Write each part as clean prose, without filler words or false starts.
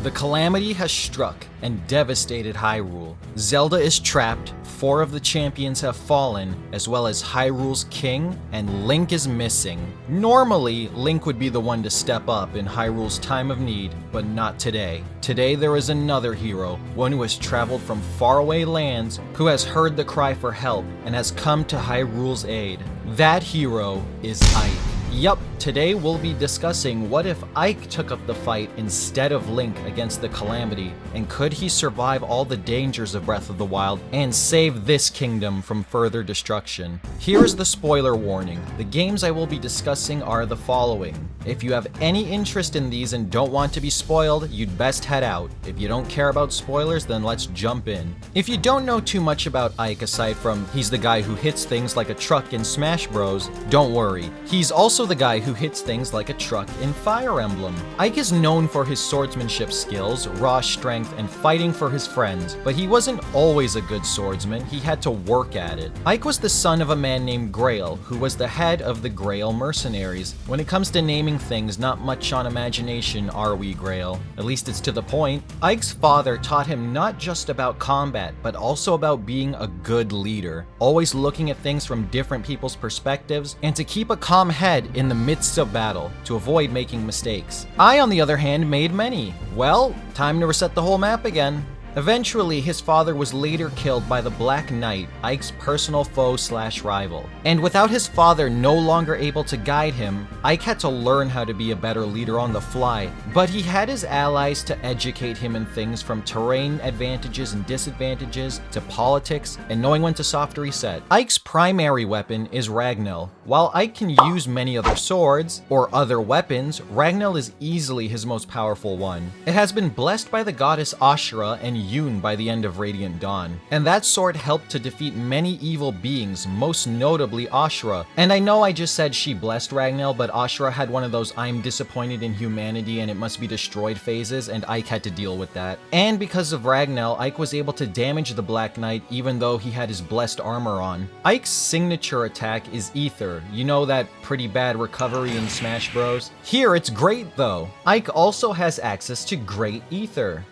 The calamity has struck and devastated Hyrule. Zelda is trapped, 4 of the champions have fallen, as well as Hyrule's king, and Link is missing. Normally, Link would be the one to step up in Hyrule's time of need, but not today. Today there is another hero, one who has traveled from faraway lands, who has heard the cry for help, and has come to Hyrule's aid. That hero is Ike. Yup, today we'll be discussing what if Ike took up the fight instead of Link against the Calamity, and could he survive all the dangers of Breath of the Wild and save this kingdom from further destruction? Here is the spoiler warning. The games I will be discussing are the following. If you have any interest in these and don't want to be spoiled, you'd best head out. If you don't care about spoilers, then let's jump in. If you don't know too much about Ike aside from he's the guy who hits things like a truck in Smash Bros, don't worry. He's also the guy who hits things like a truck in Fire Emblem. Ike is known for his swordsmanship skills, raw strength, and fighting for his friends, but he wasn't always a good swordsman, he had to work at it. Ike was the son of a man named Grail, who was the head of the Grail mercenaries. When it comes to naming things, not much on imagination are we, Grail. At least it's to the point. Ike's father taught him not just about combat, but also about being a good leader, always looking at things from different people's perspectives, and to keep a calm head in the midst of battle, to avoid making mistakes. I, on the other hand, made many. Well, time to reset the whole map again. Eventually, his father was later killed by the Black Knight, Ike's personal foe/rival. And without his father no longer able to guide him, Ike had to learn how to be a better leader on the fly. But he had his allies to educate him in things from terrain advantages and disadvantages, to politics, and knowing when to soft reset. Ike's primary weapon is Ragnell. While Ike can use many other swords, or other weapons, Ragnell is easily his most powerful one. It has been blessed by the goddess Ashura and Yoon by the end of Radiant Dawn, and that sword helped to defeat many evil beings, most notably Ashura. And I know I just said she blessed Ragnell, but Ashura had one of those I'm disappointed in humanity and it must be destroyed phases, and Ike had to deal with that. And because of Ragnell, Ike was able to damage the Black Knight even though he had his blessed armor on. Ike's signature attack is Aether. You know, that pretty bad recovery in Smash Bros? Here it's great though. Ike also has access to Great Aether.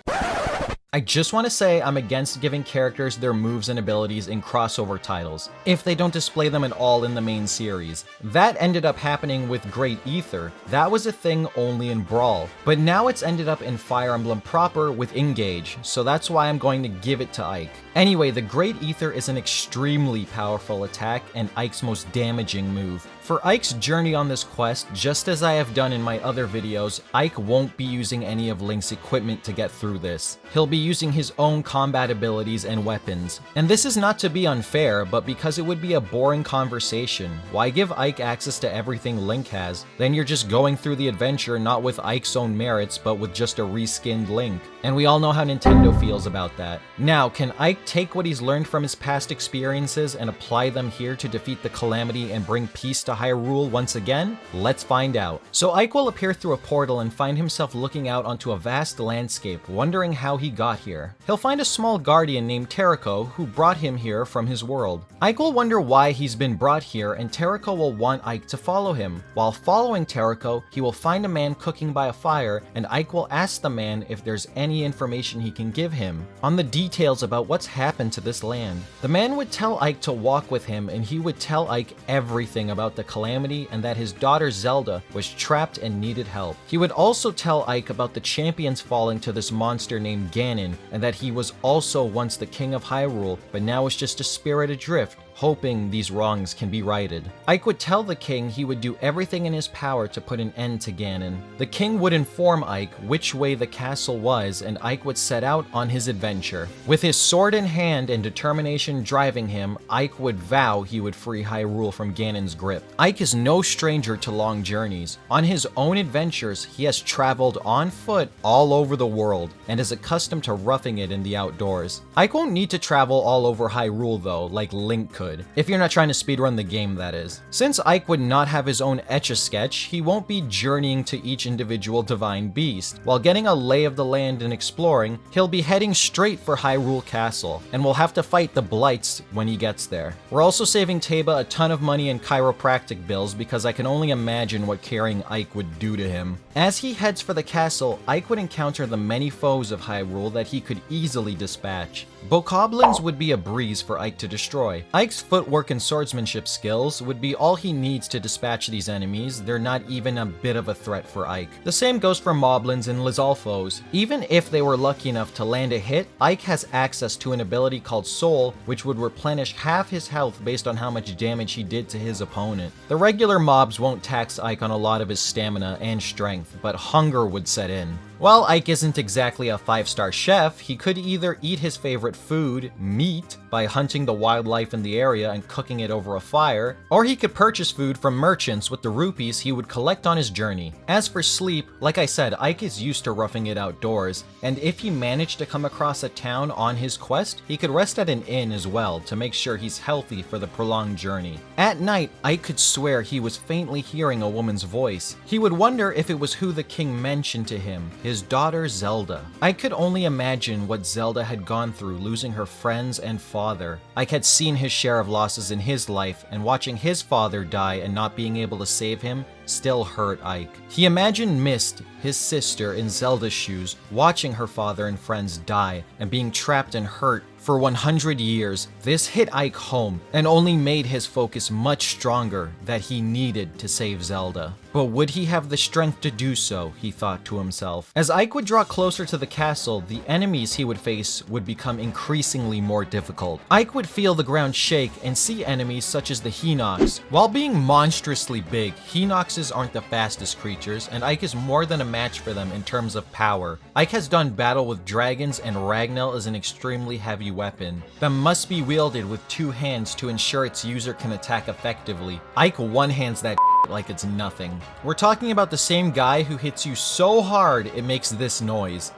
I just want to say I'm against giving characters their moves and abilities in crossover titles, if they don't display them at all in the main series. That ended up happening with Great Aether. That was a thing only in Brawl, but now it's ended up in Fire Emblem proper with Engage, so that's why I'm going to give it to Ike. Anyway, the Great Aether is an extremely powerful attack and Ike's most damaging move. For Ike's journey on this quest, just as I have done in my other videos, Ike won't be using any of Link's equipment to get through this. He'll be using his own combat abilities and weapons. And this is not to be unfair, but because it would be a boring conversation. Why give Ike access to everything Link has? Then you're just going through the adventure not with Ike's own merits, but with just a reskinned Link. And we all know how Nintendo feels about that. Now, can Ike take what he's learned from his past experiences and apply them here to defeat the Calamity and bring peace to Hyrule once again? Let's find out. So Ike will appear through a portal and find himself looking out onto a vast landscape, wondering how he got here. He'll find a small guardian named Terraco who brought him here from his world. Ike will wonder why he's been brought here, and Terraco will want Ike to follow him. While following Terraco, he will find a man cooking by a fire, and Ike will ask the man if there's any information he can give him on the details about what's happened to this land. The man would tell Ike to walk with him, and he would tell Ike everything about the Calamity and that his daughter Zelda was trapped and needed help. He would also tell Ike about the champions falling to this monster named Ganon, and that he was also once the king of Hyrule, but now is just a spirit adrift, hoping these wrongs can be righted. Ike would tell the king he would do everything in his power to put an end to Ganon. The king would inform Ike which way the castle was, and Ike would set out on his adventure. With his sword in hand and determination driving him, Ike would vow he would free Hyrule from Ganon's grip. Ike is no stranger to long journeys. On his own adventures, he has traveled on foot all over the world, and is accustomed to roughing it in the outdoors. Ike won't need to travel all over Hyrule though, like Link could. could. If you're not trying to speedrun the game, that is. Since Ike would not have his own Etch-a-Sketch, he won't be journeying to each individual divine beast. While getting a lay of the land and exploring, he'll be heading straight for Hyrule Castle, and will have to fight the Blights when he gets there. We're also saving Teba a ton of money in chiropractic bills because I can only imagine what carrying Ike would do to him. As he heads for the castle, Ike would encounter the many foes of Hyrule that he could easily dispatch. Bokoblins would be a breeze for Ike to destroy. Ike's footwork and swordsmanship skills would be all he needs to dispatch these enemies. They're not even a bit of a threat for Ike. The same goes for Moblins and Lizalfos. Even if they were lucky enough to land a hit, Ike has access to an ability called Soul, which would replenish half his health based on how much damage he did to his opponent. The regular mobs won't tax Ike on a lot of his stamina and strength, but hunger would set in. While Ike isn't exactly a 5-star chef, he could either eat his favorite food, meat, by hunting the wildlife in the area and cooking it over a fire, or he could purchase food from merchants with the rupees he would collect on his journey. As for sleep, like I said, Ike is used to roughing it outdoors, and if he managed to come across a town on his quest, he could rest at an inn as well to make sure he's healthy for the prolonged journey. At night, Ike could swear he was faintly hearing a woman's voice. He would wonder if it was who the king mentioned to him, his daughter Zelda. I could only imagine what Zelda had gone through losing her friends and father. Ike had seen his share of losses in his life, and watching his father die and not being able to save him still hurt Ike. He imagined Mist, his sister, in Zelda's shoes, watching her father and friends die and being trapped and hurt for 100 years. This hit Ike home and only made his focus much stronger that he needed to save Zelda. But would he have the strength to do so, he thought to himself. As Ike would draw closer to the castle, the enemies he would face would become increasingly more difficult. Ike would feel the ground shake and see enemies such as the Hinox. While being monstrously big, Hinoxes aren't the fastest creatures, and Ike is more than a match for them in terms of power. Ike has done battle with dragons, and Ragnell is an extremely heavy weapon that must be wielded with 2 hands to ensure its user can attack effectively. Ike one-hands that like it's nothing. We're talking about the same guy who hits you so hard it makes this noise.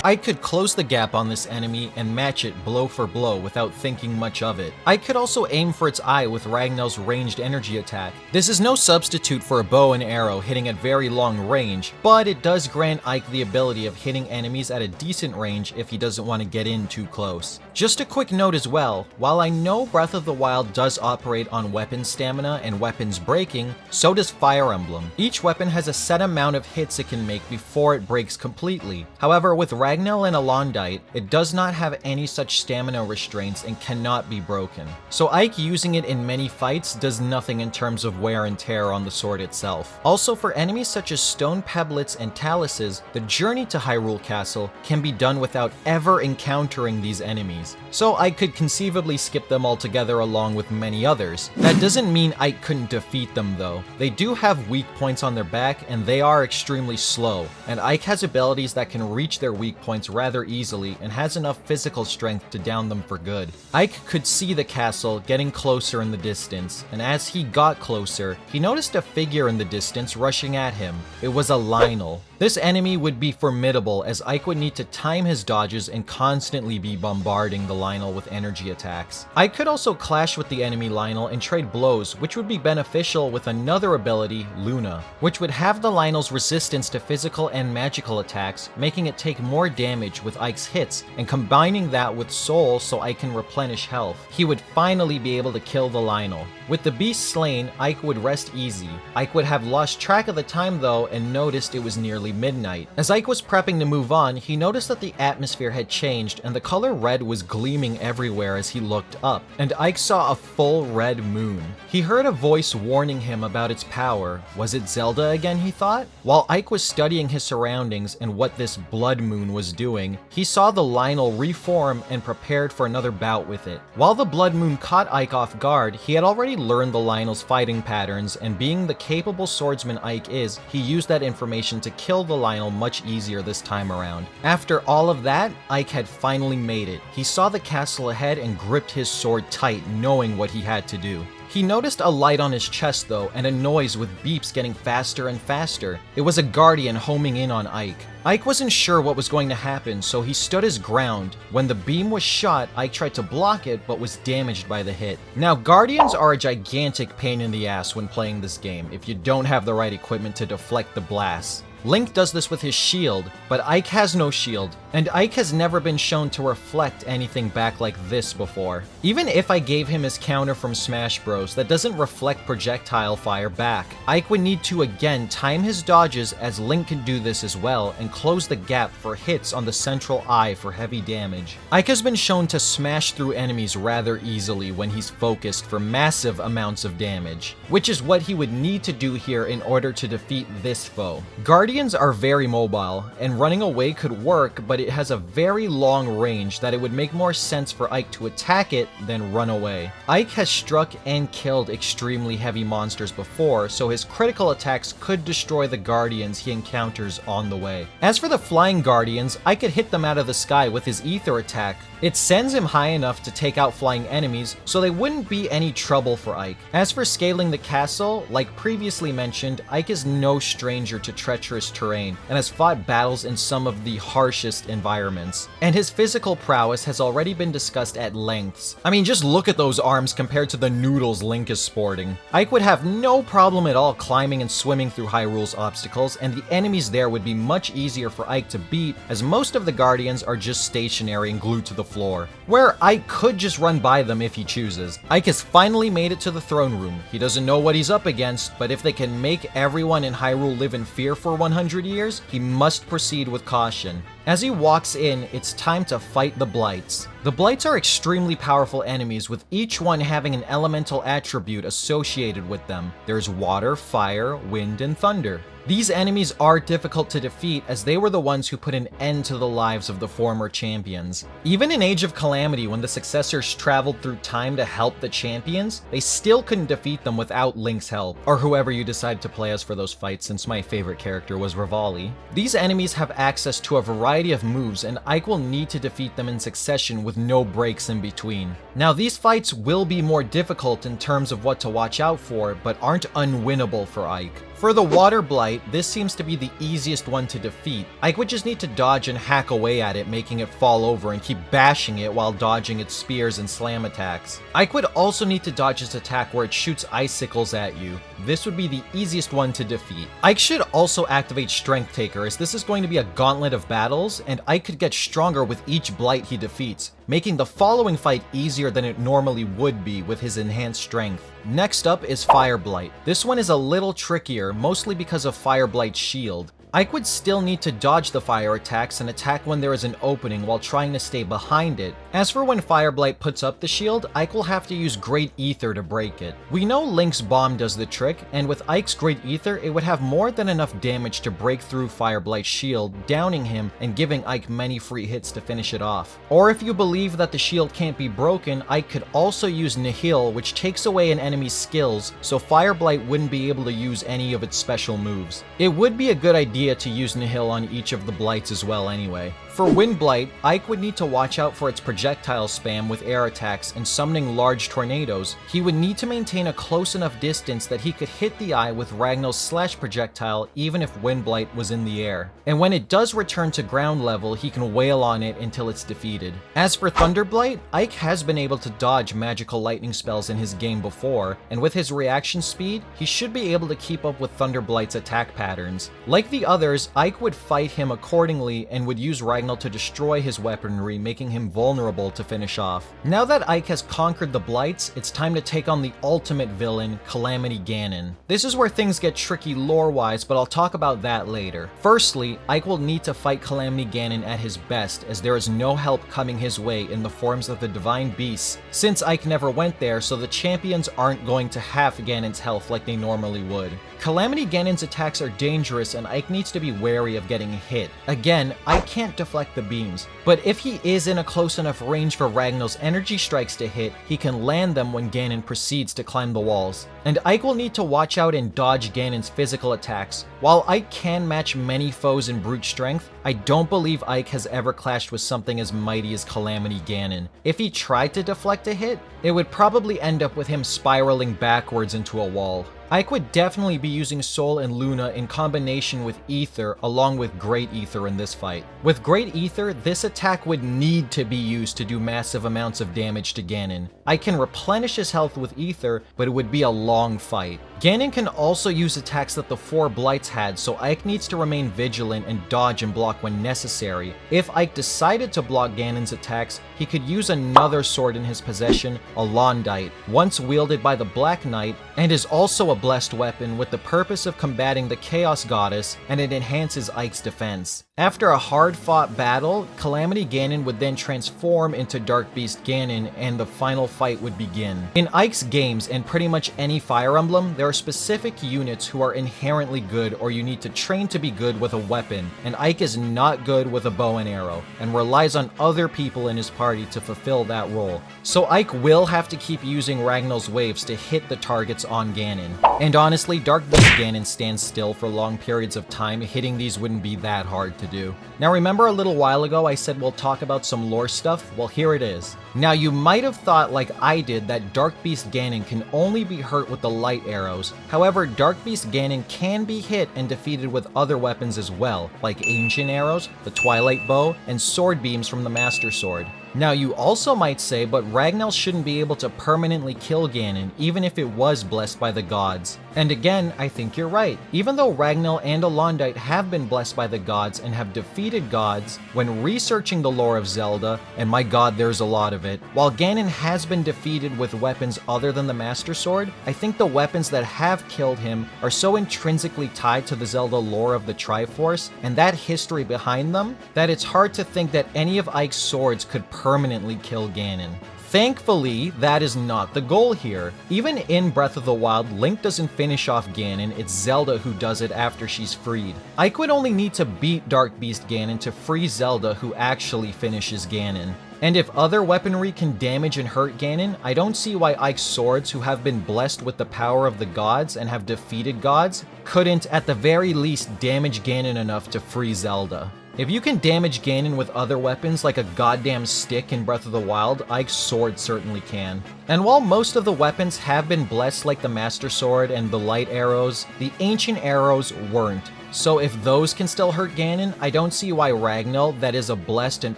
I could close the gap on this enemy and match it blow for blow without thinking much of it. I could also aim for its eye with Ragnell's ranged energy attack. This is no substitute for a bow and arrow hitting at very long range, but it does grant Ike the ability of hitting enemies at a decent range if he doesn't want to get in too close. Just a quick note as well, while I know Breath of the Wild does operate on weapon stamina and weapons breaking, so does Fire Emblem. Each weapon has a set amount of hits it can make before it breaks completely. However, with Ragnell and Alondite, it does not have any such stamina restraints and cannot be broken. So Ike using it in many fights does nothing in terms of wear and tear on the sword itself. Also, for enemies such as Stone Peblets and Taluses, the journey to Hyrule Castle can be done without ever encountering these enemies. So Ike could conceivably skip them altogether along with many others. That doesn't mean Ike couldn't defeat them though. They do have weak points on their back and they are extremely slow, and Ike has abilities that can reach their weak points rather easily and has enough physical strength to down them for good. Ike could see the castle getting closer in the distance, and as he got closer, he noticed a figure in the distance rushing at him. It was a Lionel. This enemy would be formidable as Ike would need to time his dodges and constantly be bombarding the Lionel with energy attacks. Ike could also clash with the enemy Lionel and trade blows, which would be beneficial with another ability, Luna, which would have the Lionel's resistance to physical and magical attacks, making it take more damage with Ike's hits, and combining that with Soul so Ike can replenish health. He would finally be able to kill the Lionel. With the beast slain, Ike would rest easy. Ike would have lost track of the time though and noticed it was nearly midnight. As Ike was prepping to move on, he noticed that the atmosphere had changed and the color red was gleaming everywhere as he looked up, and Ike saw a full red moon. He heard a voice warning him about its power. Was it Zelda again, he thought? While Ike was studying his surroundings and what this blood moon was doing, he saw the Lionel reform and prepared for another bout with it. While the blood moon caught Ike off guard, he had already learned the Lionel's fighting patterns, and being the capable swordsman Ike is, he used that information to kill the Lionel much easier this time around. After all of that, Ike had finally made it. He saw the castle ahead and gripped his sword tight, knowing what he had to do. He noticed a light on his chest though, and a noise with beeps getting faster and faster. It was a guardian homing in on Ike. Ike wasn't sure what was going to happen, so he stood his ground. When the beam was shot, Ike tried to block it, but was damaged by the hit. Now, guardians are a gigantic pain in the ass when playing this game if you don't have the right equipment to deflect the blasts. Link does this with his shield, but Ike has no shield, and Ike has never been shown to reflect anything back like this before. Even if I gave him his counter from Smash Bros. That doesn't reflect projectile fire back, Ike would need to again time his dodges, as Link can do this as well, and close the gap for hits on the central eye for heavy damage. Ike has been shown to smash through enemies rather easily when he's focused for massive amounts of damage, which is what he would need to do here in order to defeat this foe. Guardians are very mobile, and running away could work, but it has a very long range that it would make more sense for Ike to attack it than run away. Ike has struck and killed extremely heavy monsters before, so his critical attacks could destroy the guardians he encounters on the way. As for the flying guardians, Ike could hit them out of the sky with his Aether attack. It sends him high enough to take out flying enemies, so they wouldn't be any trouble for Ike. As for scaling the castle, like previously mentioned, Ike is no stranger to treacherous terrain and has fought battles in some of the harshest environments. And his physical prowess has already been discussed at lengths. I mean, just look at those arms compared to the noodles Link is sporting. Ike would have no problem at all climbing and swimming through Hyrule's obstacles, and the enemies there would be much easier for Ike to beat, as most of the guardians are just stationary and glued to the floor, where Ike could just run by them if he chooses. Ike has finally made it to the throne room. He doesn't know what he's up against, but if they can make everyone in Hyrule live in fear for 100 years, he must proceed with caution. As he walks in, it's time to fight the Blights. The Blights are extremely powerful enemies, with each one having an elemental attribute associated with them. There's water, fire, wind, and thunder. These enemies are difficult to defeat, as they were the ones who put an end to the lives of the former champions. Even in Age of Calamity, when the successors traveled through time to help the champions, they still couldn't defeat them without Link's help, or whoever you decide to play as for those fights, since my favorite character was Revali. These enemies have access to a variety of moves, and Ike will need to defeat them in succession with no breaks in between. Now, these fights will be more difficult in terms of what to watch out for, but aren't unwinnable for Ike. For the Water Blight, this seems to be the easiest one to defeat. Ike would just need to dodge and hack away at it, making it fall over, and keep bashing it while dodging its spears and slam attacks. Ike would also need to dodge its attack where it shoots icicles at you. This would be the easiest one to defeat. Ike should also activate Strength Taker, as this is going to be a gauntlet of battles, and Ike could get stronger with each Blight he defeats, making the following fight easier than it normally would be with his enhanced strength. Next up is Fire Blight. This one is a little trickier, mostly because of Fire Blight's shield. Ike would still need to dodge the fire attacks and attack when there is an opening while trying to stay behind it. As for when Fire Blight puts up the shield, Ike will have to use Great Aether to break it. We know Link's bomb does the trick, and with Ike's Great Aether, it would have more than enough damage to break through Fire Blight's shield, downing him and giving Ike many free hits to finish it off. Or if you believe that the shield can't be broken, Ike could also use Nihil, which takes away an enemy's skills, so Fire Blight wouldn't be able to use any of its special moves. It would be a good idea to use Nihil on each of the Blights as well anyway. For Windlight, Ike would need to watch out for its projectile spam with air attacks and summoning large tornadoes. He would need to maintain a close enough distance that he could hit the eye with Ragnar's slash projectile even if Windblight was in the air. And when it does return to ground level, he can wail on it until it's defeated. As for Thunderblight, Ike has been able to dodge magical lightning spells in his game before, and with his reaction speed, he should be able to keep up with Thunderblight's attack patterns. Like the others, Ike would fight him accordingly and would use Ragnar to destroy his weaponry, making him vulnerable to finish off. Now that Ike has conquered the Blights, it's time to take on the ultimate villain, Calamity Ganon. This is where things get tricky lore-wise, but I'll talk about that later. Firstly, Ike will need to fight Calamity Ganon at his best, as there is no help coming his way in the forms of the Divine Beasts, since Ike never went there, so the champions aren't going to half Ganon's health like they normally would. Calamity Ganon's attacks are dangerous, and Ike needs needs to be wary of getting hit. Again, Ike can't deflect the beams, but if he is in a close enough range for Ragnall's energy strikes to hit, he can land them when Ganon proceeds to climb the walls. And Ike will need to watch out and dodge Ganon's physical attacks. While Ike can match many foes in brute strength, I don't believe Ike has ever clashed with something as mighty as Calamity Ganon. If he tried to deflect a hit, it would probably end up with him spiraling backwards into a wall. Ike would definitely be using Soul and Luna in combination with Aether along with Great Aether in this fight. With Great Aether, this attack would need to be used to do massive amounts of damage to Ganon. Ike can replenish his health with Aether, but it would be a long fight. Ganon can also use attacks that the 4 Blights had, so Ike needs to remain vigilant and dodge and block when necessary. If Ike decided to block Ganon's attacks, he could use another sword in his possession, a Laite, once wielded by the Black Knight, and is also a blessed weapon with the purpose of combating the Chaos Goddess, and it enhances Ike's defense. After a hard-fought battle, Calamity Ganon would then transform into Dark Beast Ganon, and the final fight would begin. In Ike's games, and pretty much any Fire Emblem, there are specific units who are inherently good or you need to train to be good with a weapon, and Ike is not good with a bow and arrow, and relies on other people in his party to fulfill that role. So Ike will have to keep using Ragnall's waves to hit the targets on Ganon. And honestly, Dark Beast Ganon stands still for long periods of time, hitting these wouldn't be that hard to do. Now remember a little while ago I said we'll talk about some lore stuff? Well, here it is. Now you might have thought like I did that Dark Beast Ganon can only be hurt with the light arrows. However, Dark Beast Ganon can be hit and defeated with other weapons as well, like ancient arrows, the Twilight Bow, and sword beams from the Master Sword. Now you also might say, but Ragnall shouldn't be able to permanently kill Ganon, even if it was blessed by the gods. And again, I think you're right. Even though Ragnall and Laite have been blessed by the gods and have defeated gods, when researching the lore of Zelda, and my god there's a lot of it, while Ganon has been defeated with weapons other than the Master Sword, I think the weapons that have killed him are so intrinsically tied to the Zelda lore of the Triforce, and that history behind them, that it's hard to think that any of Ike's swords could permanently kill Ganon. Thankfully, that is not the goal here. Even in Breath of the Wild, Link doesn't finish off Ganon, it's Zelda who does it after she's freed. Ike would only need to beat Dark Beast Ganon to free Zelda, who actually finishes Ganon. And if other weaponry can damage and hurt Ganon, I don't see why Ike's swords, who have been blessed with the power of the gods and have defeated gods, couldn't at the very least damage Ganon enough to free Zelda. If you can damage Ganon with other weapons like a goddamn stick in Breath of the Wild, Ike's sword certainly can. And while most of the weapons have been blessed like the Master Sword and the light arrows, the ancient arrows weren't. So if those can still hurt Ganon, I don't see why Ragnall, that is a blessed and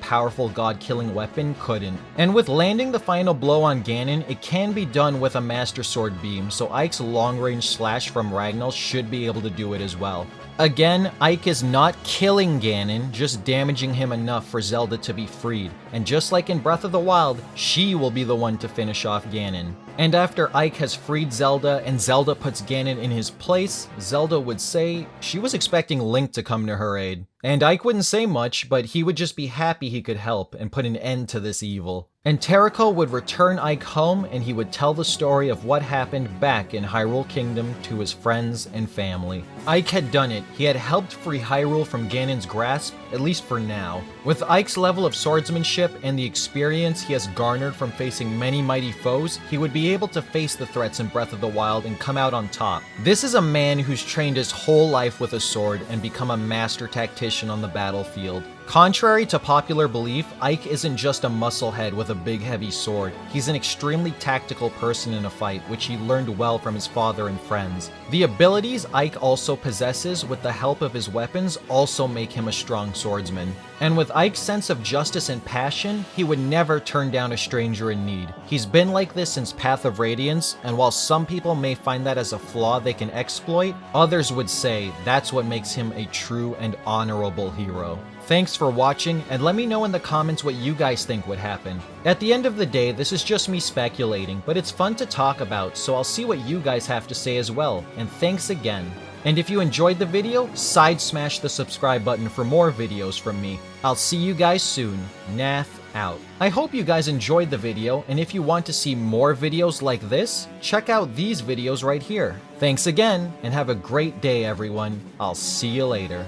powerful god-killing weapon, couldn't. And with landing the final blow on Ganon, it can be done with a Master Sword beam, so Ike's long-range slash from Ragnall should be able to do it as well. Again, Ike is not killing Ganon, just damaging him enough for Zelda to be freed. And just like in Breath of the Wild, she will be the one to finish off Ganon. And after Ike has freed Zelda and Zelda puts Ganon in his place, Zelda would say she was expecting Link to come to her aid. And Ike wouldn't say much, but he would just be happy he could help and put an end to this evil. And Terrico would return Ike home and he would tell the story of what happened back in Hyrule Kingdom to his friends and family. Ike had done it. He had helped free Hyrule from Ganon's grasp, at least for now. With Ike's level of swordsmanship and the experience he has garnered from facing many mighty foes, he would be able to face the threats in Breath of the Wild and come out on top. This is a man who's trained his whole life with a sword and become a master tactician on the battlefield. Contrary to popular belief, Ike isn't just a musclehead with a big heavy sword. He's an extremely tactical person in a fight, which he learned well from his father and friends. The abilities Ike also possesses with the help of his weapons also make him a strong swordsman. And with Ike's sense of justice and passion, he would never turn down a stranger in need. He's been like this since Path of Radiance, and while some people may find that as a flaw they can exploit, others would say that's what makes him a true and honorable hero. Thanks for watching, and let me know in the comments what you guys think would happen. At the end of the day, this is just me speculating, but it's fun to talk about, so I'll see what you guys have to say as well, and thanks again. And if you enjoyed the video, side smash the subscribe button for more videos from me. I'll see you guys soon. Nath out. I hope you guys enjoyed the video, and if you want to see more videos like this, check out these videos right here. Thanks again, and have a great day everyone. I'll see you later.